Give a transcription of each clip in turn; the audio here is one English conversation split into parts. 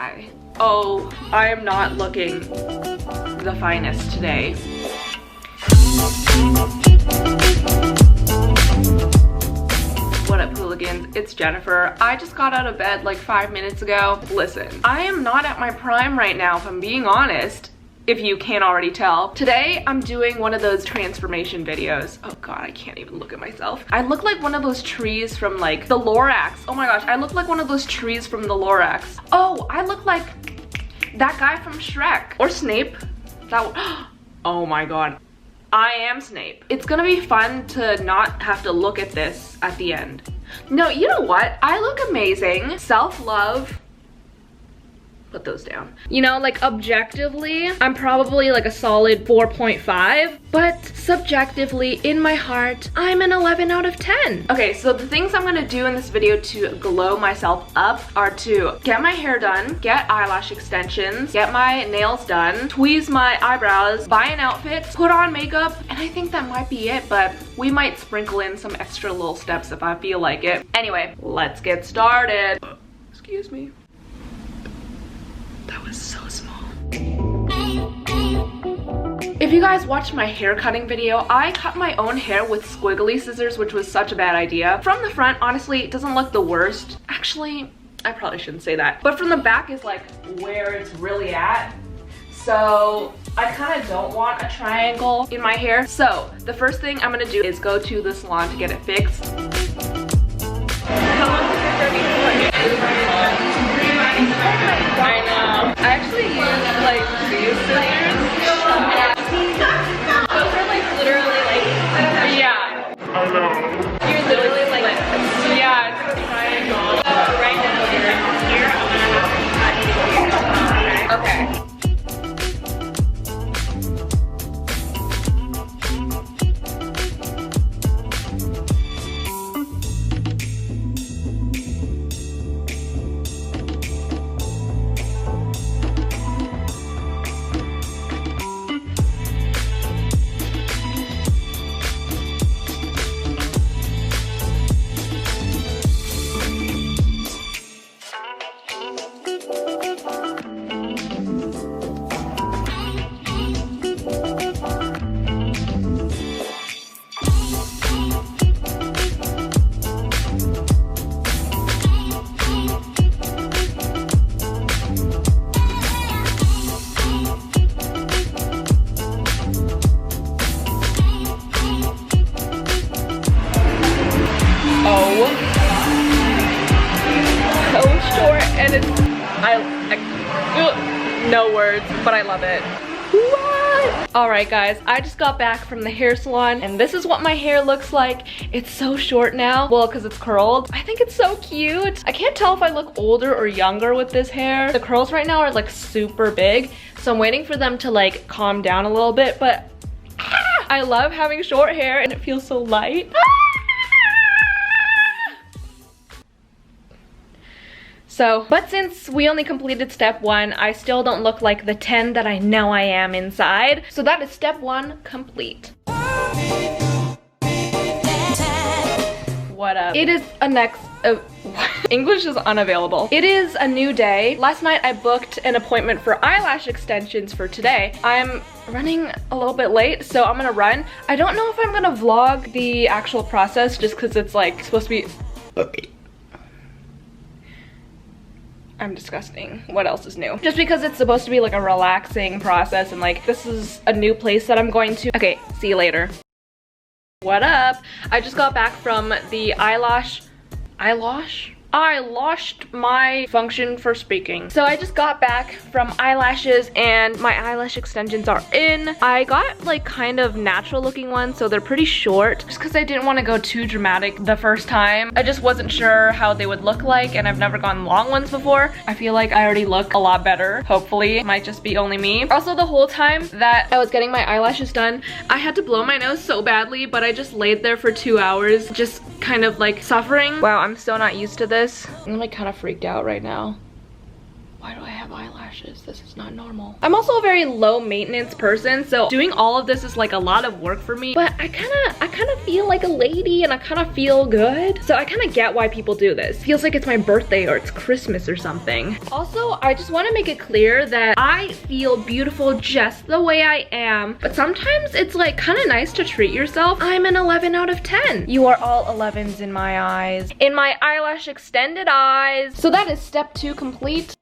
eye. Oh, I am not looking the finest today. What up, hooligans? It's Jennifer. I just got out of bed like 5 minutes ago. Listen, I am not at my prime right now, if I'm being honest. If you can't already tell. Today, I'm doing one of those transformation videos. Oh God, I can't even look at myself. I look like one of those trees from like the Lorax. Oh my gosh, I look like one of those trees from the Lorax. Oh, I look like that guy from Shrek. Or Snape. Oh my God. I am Snape. It's gonna be fun to not have to look at this at the end. No, you know what? I look amazing. Self-love. Put those down. You know, like objectively, I'm probably like a solid 4.5, but subjectively, in my heart, I'm an 11 out of 10. Okay, so the things I'm gonna do in this video to glow myself up are to get my hair done, get eyelash extensions, get my nails done, tweeze my eyebrows, buy an outfit, put on makeup, and I think that might be it, but we might sprinkle in some extra little steps if I feel like it. Anyway, let's get started. Excuse me. That was so small. If you guys watched my hair cutting video, I cut my own hair with squiggly scissors, which was such a bad idea. From the front, honestly, it doesn't look the worst. Actually, I probably shouldn't say that. But from the back is like where it's really at. So I kind of don't want a triangle in my hair. So the first thing I'm gonna do is go to the salon to get it fixed. How long does your hair need? I know. I actually use like these scissors. Those are like literally like, yeah. I know. You're literally like, yeah, it's a triangle. So right now here, I'm gonna have to cut. Okay. No words, but I love it. What? Alright guys, I just got back from the hair salon and this is what my hair looks like. It's so short now, well, because it's curled. I think it's so cute. I can't tell if I look older or younger with this hair. The curls right now are like super big, so I'm waiting for them to like calm down a little bit, but I love having short hair and it feels so light. So, but since we only completed step 1, I still don't look like the 10 that I know I am inside. So that is step 1 complete. What up? It is a next, English is unavailable. It is a new day. Last night I booked an appointment for eyelash extensions for today. I'm running a little bit late, so I'm gonna run. I don't know if I'm gonna vlog the actual process just because it's like supposed to be, I'm disgusting. What else is new? Just because it's supposed to be like a relaxing process and like this is a new place that I'm going to. Okay, see you later. What up? I just got back from the I lost my function for speaking. So I just got back from eyelashes and my eyelash extensions are in. I got like kind of natural looking ones, so they're pretty short just because I didn't want to go too dramatic the first time. I just wasn't sure how they would look like and I've never gone long ones before. I feel like I already look a lot better. Hopefully, it might just be only me. Also, the whole time that I was getting my eyelashes done, I had to blow my nose so badly, but I just laid there for 2 hours, just kind of like suffering. Wow, I'm still not used to this. I'm like kind of freaked out right now. Why do I have have eyelashes. This is not normal. I'm also a very low maintenance person, so doing all of this is like a lot of work for me, but I kind of feel like a lady and I kind of feel good. So I kind of get why people do this. Feels like it's my birthday or it's Christmas or something. Also, I just want to make it clear that I feel beautiful just the way I am, but sometimes it's like kind of nice to treat yourself. I'm an 11 out of 10. You are all 11s in my eyes. In my eyelash extended eyes. So that is step 2 complete.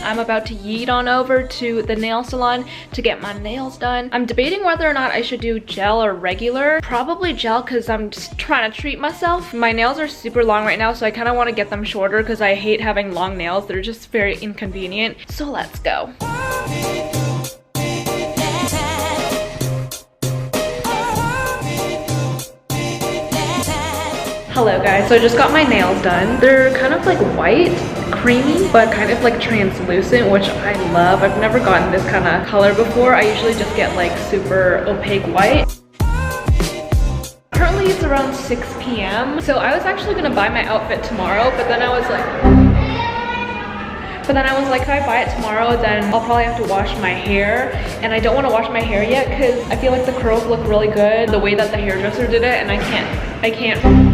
I'm about to yeet on over to the nail salon to get my nails done. I'm debating whether or not I should do gel or regular. Probably gel because I'm just trying to treat myself. My nails are super long right now, so I kind of want to get them shorter because I hate having long nails. They're just very inconvenient. So let's go. Hello guys, so I just got my nails done. They're kind of like white, creamy, but kind of like translucent, which I love. I've never gotten this kind of color before. I usually just get like super opaque white. Currently it's around 6 p.m. So I was actually gonna buy my outfit tomorrow, but then I was like, if I buy it tomorrow, then I'll probably have to wash my hair. And I don't want to wash my hair yet because I feel like the curls look really good the way that the hairdresser did it, and I can't.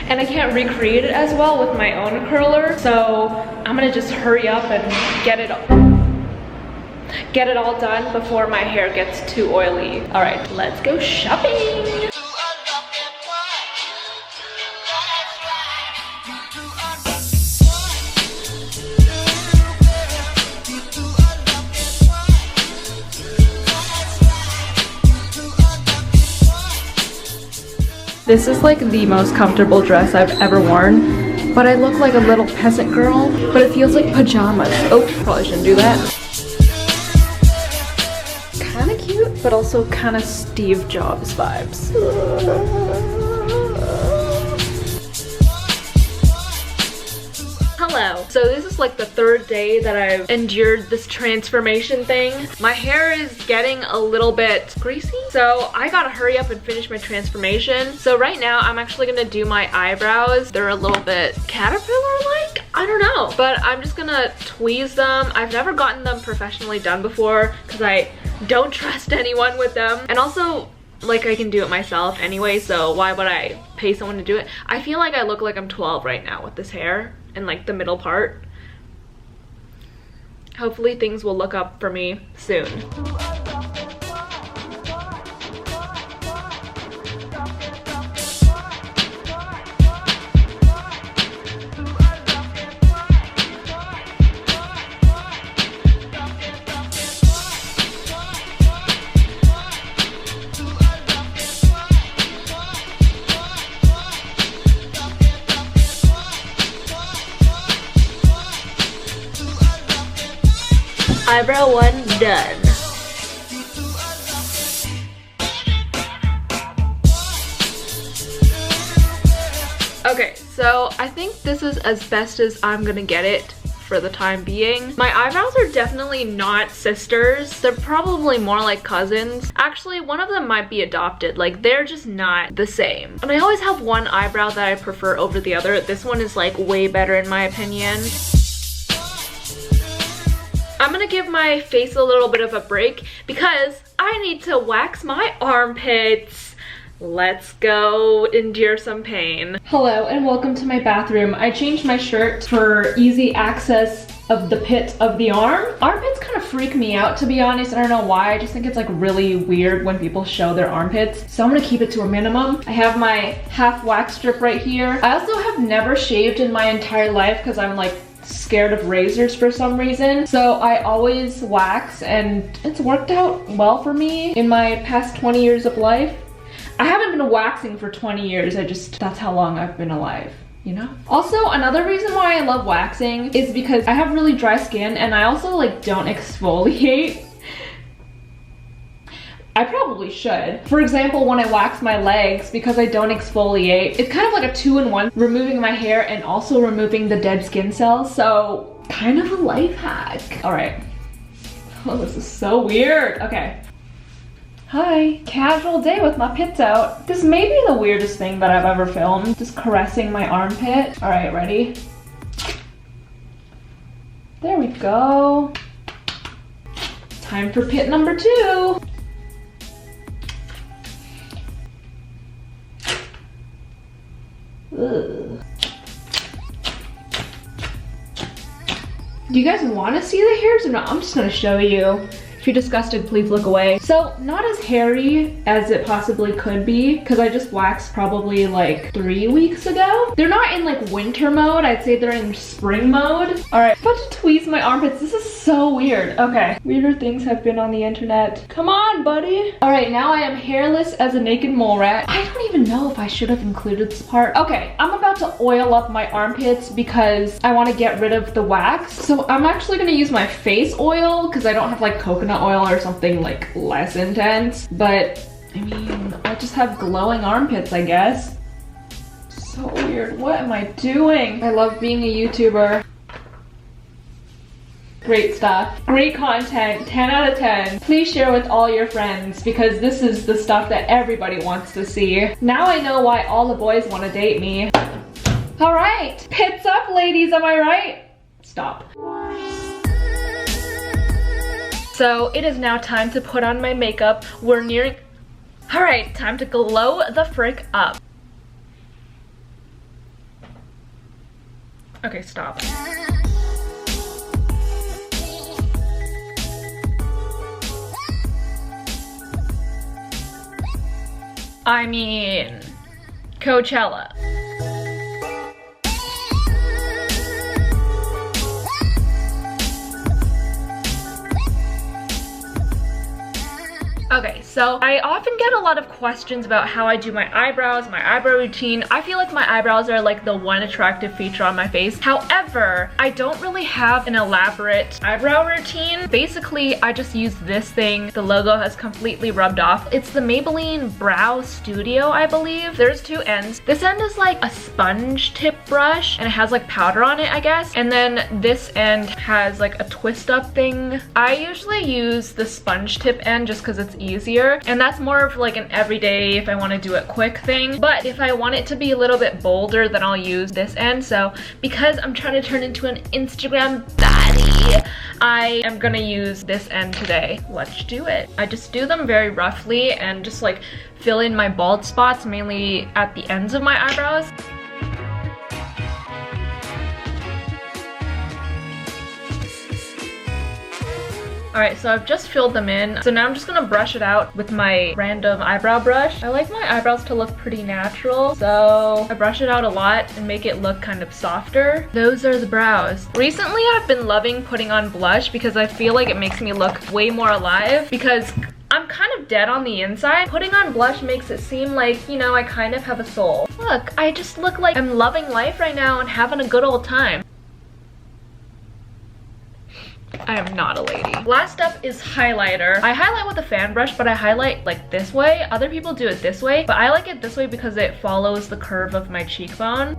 And I can't recreate it as well with my own curler, so I'm gonna just hurry up and get it all done before my hair gets too oily. All right, let's go shopping. This is like the most comfortable dress I've ever worn, but I look like a little peasant girl, but it feels like pajamas. Oh, probably shouldn't do that. Kind of cute, but also kind of Steve Jobs vibes. Hello. So this is like the 3rd day that I've endured this transformation thing. My hair is getting a little bit greasy, so I gotta hurry up and finish my transformation. So right now I'm actually gonna do my eyebrows. They're a little bit caterpillar-like? I don't know, but I'm just gonna tweeze them. I've never gotten them professionally done before because I don't trust anyone with them. And also, like, I can do it myself anyway, so why would I pay someone to do it? I feel like I look like I'm 12 right now with this hair and like the middle part. Hopefully things will look up for me soon. Eyebrow 1 done. Okay, so I think this is as best as I'm gonna get it for the time being. My eyebrows are definitely not sisters. They're probably more like cousins. Actually, one of them might be adopted. Like, they're just not the same. And I always have one eyebrow that I prefer over the other. This one is like way better in my opinion. I'm gonna give my face a little bit of a break because I need to wax my armpits. Let's go endure some pain. Hello and welcome to my bathroom. I changed my shirt for easy access of the pit of the arm. Armpits kind of freak me out, to be honest. I don't know why. I just think it's like really weird when people show their armpits. So I'm gonna keep it to a minimum. I have my half wax strip right here. I also have never shaved in my entire life because I'm like scared of razors for some reason. So I always wax and it's worked out well for me in my past 20 years of life. I haven't been waxing for 20 years. That's how long I've been alive, you know? Also, another reason why I love waxing is because I have really dry skin and I also like don't exfoliate. I probably should. For example, when I wax my legs, because I don't exfoliate, it's kind of like a 2-in-1, removing my hair and also removing the dead skin cells. So kind of a life hack. All right. Oh, this is so weird. Okay. Hi. Casual day with my pits out. This may be the weirdest thing that I've ever filmed. Just caressing my armpit. All right, ready? There we go. Time for pit number 2. Ugh. Do you guys want to see the hairs or not? I'm just gonna show you. If you're disgusted, please look away. So, not as hairy as it possibly could be, because I just waxed probably like 3 weeks ago. They're not in like winter mode, I'd say they're in spring mode. All right, I'm about to tweeze my armpits. This is so weird. Okay, weirder things have been on the internet. Come on, buddy. All right, now I am hairless as a naked mole rat. I don't even know if I should have included this part. Okay, I'm about to oil up my armpits because I want to get rid of the wax. So I'm actually gonna use my face oil because I don't have like coconut oil or something like less intense, but I mean, I just have glowing armpits, I guess. So weird. What am I doing? I love being a YouTuber. Great stuff. Great content. 10 out of 10. Please share with all your friends because this is the stuff that everybody wants to see. Now I know why all the boys want to date me. All right, pits up, ladies, am I right? Stop. So it is now time to put on my makeup. We're nearing, all right, time to glow the frick up. Okay, stop. I mean, Coachella. Okay, so I often get a lot of questions about how I do my eyebrows, my eyebrow routine. I feel like my eyebrows are like the one attractive feature on my face. However, I don't really have an elaborate eyebrow routine. Basically, I just use this thing. The logo has completely rubbed off. It's the Maybelline Brow Studio, I believe. There's 2 ends. This end is like a sponge tip brush and it has like powder on it, I guess. And then this end has like a twist up thing. I usually use the sponge tip end just because it's easier, and that's more of like an everyday if I want to do it quick thing. But if I want it to be a little bit bolder, then I'll use this end. So because I'm trying to turn into an Instagram baddie, I am gonna use this end today. Let's do it. I just do them very roughly and just like fill in my bald spots, mainly at the ends of my eyebrows. Alright, so I've just filled them in. So now I'm just gonna brush it out with my random eyebrow brush. I like my eyebrows to look pretty natural, so I brush it out a lot and make it look kind of softer. Those are the brows. Recently, I've been loving putting on blush because I feel like it makes me look way more alive because I'm kind of dead on the inside. Putting on blush makes it seem like, you know, I kind of have a soul. Look, I just look like I'm loving life right now and having a good old time. I am not a lady. Last up is highlighter. I highlight with a fan brush, but I highlight like this way. Other people do it this way, but I like it this way because it follows the curve of my cheekbone.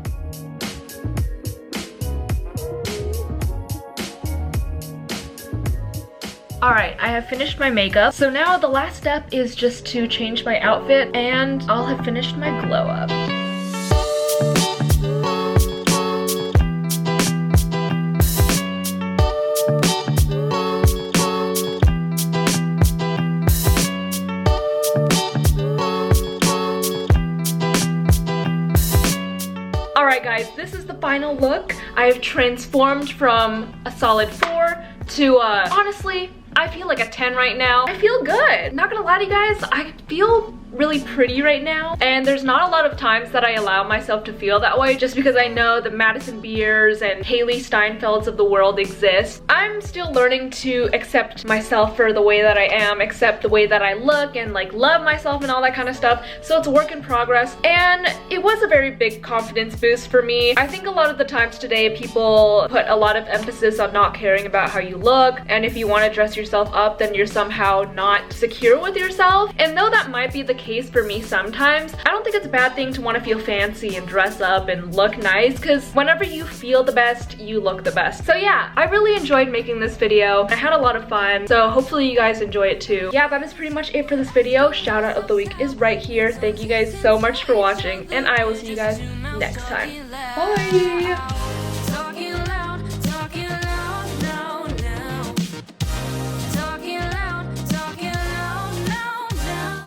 Alright, I have finished my makeup. So now the last step is just to change my outfit and I'll have finished my glow up. Alright guys, this is the final look. I have transformed from a solid 4 to honestly, I feel like a 10 right now. I feel good. Not gonna lie to you guys, I feel really pretty right now, and there's not a lot of times that I allow myself to feel that way just because I know the Madison Beers and Haley Steinfelds of the world exist. I'm still learning to accept myself for the way that I am, accept the way that I look, and like love myself and all that kind of stuff. So it's a work in progress, and it was a very big confidence boost for me. I think a lot of the times today people put a lot of emphasis on not caring about how you look, and if you want to dress yourself up then you're somehow not secure with yourself. And though that might be the case for me sometimes. I don't think it's a bad thing to want to feel fancy and dress up and look nice, because whenever you feel the best, you look the best. So yeah, I really enjoyed making this video. I had a lot of fun, so hopefully you guys enjoy it too. Yeah, that is pretty much it for this video. Shout out of the week is right here. Thank you guys so much for watching, and I will see you guys next time. Bye!